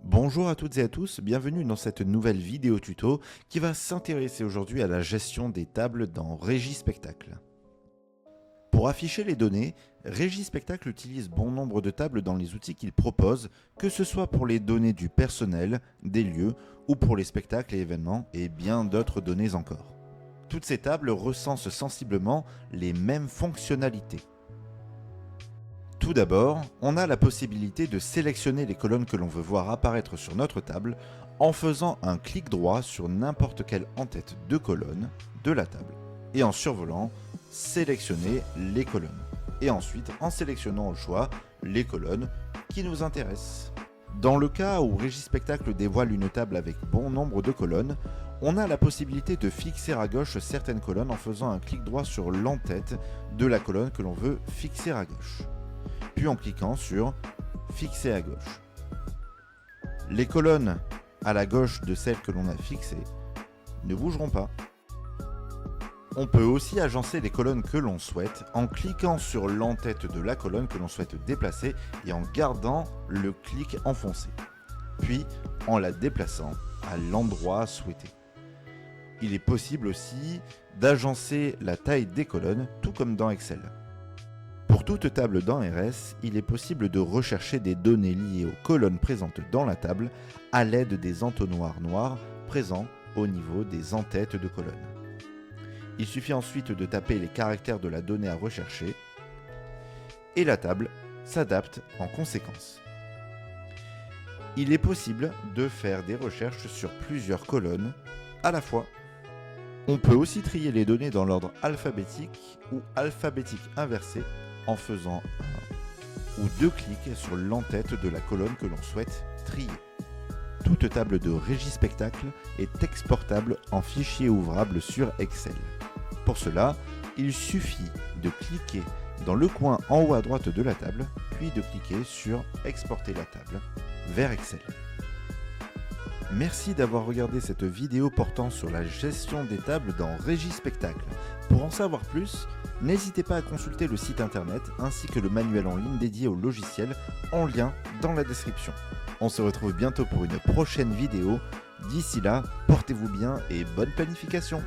Bonjour à toutes et à tous, bienvenue dans cette nouvelle vidéo tuto qui va s'intéresser aujourd'hui à la gestion des tables dans Régispectacle. Pour afficher les données, Régispectacle utilise bon nombre de tables dans les outils qu'il propose, que ce soit pour les données du personnel, des lieux ou pour les spectacles et événements et bien d'autres données encore. Toutes ces tables recensent sensiblement les mêmes fonctionnalités. Tout d'abord, on a la possibilité de sélectionner les colonnes que l'on veut voir apparaître sur notre table en faisant un clic droit sur n'importe quelle en-tête de colonne de la table et en survolant, sélectionner les colonnes. Et ensuite, en sélectionnant au choix les colonnes qui nous intéressent. Dans le cas où Régispectacle dévoile une table avec bon nombre de colonnes, on a la possibilité de fixer à gauche certaines colonnes en faisant un clic droit sur l'en-tête de la colonne que l'on veut fixer à gauche. Puis en cliquant sur « Fixer à gauche ». Les colonnes à la gauche de celles que l'on a fixées ne bougeront pas. On peut aussi agencer les colonnes que l'on souhaite en cliquant sur l'en-tête de la colonne que l'on souhaite déplacer et en gardant le clic enfoncé, puis en la déplaçant à l'endroit souhaité. Il est possible aussi d'agencer la taille des colonnes, tout comme dans Excel. Pour toute table dans RS, il est possible de rechercher des données liées aux colonnes présentes dans la table à l'aide des entonnoirs noirs présents au niveau des en-têtes de colonnes. Il suffit ensuite de taper les caractères de la donnée à rechercher et la table s'adapte en conséquence. Il est possible de faire des recherches sur plusieurs colonnes à la fois. On peut aussi trier les données dans l'ordre alphabétique ou alphabétique inversé en faisant un ou deux clics sur l'en-tête de la colonne que l'on souhaite trier. Toute table de Régispectacle est exportable en fichier ouvrable sur Excel. Pour cela, il suffit de cliquer dans le coin en haut à droite de la table, puis de cliquer sur « Exporter la table » vers Excel. Merci d'avoir regardé cette vidéo portant sur la gestion des tables dans Régispectacle. Pour en savoir plus, n'hésitez pas à consulter le site internet ainsi que le manuel en ligne dédié au logiciel en lien dans la description. On se retrouve bientôt pour une prochaine vidéo. D'ici là, portez-vous bien et bonne planification!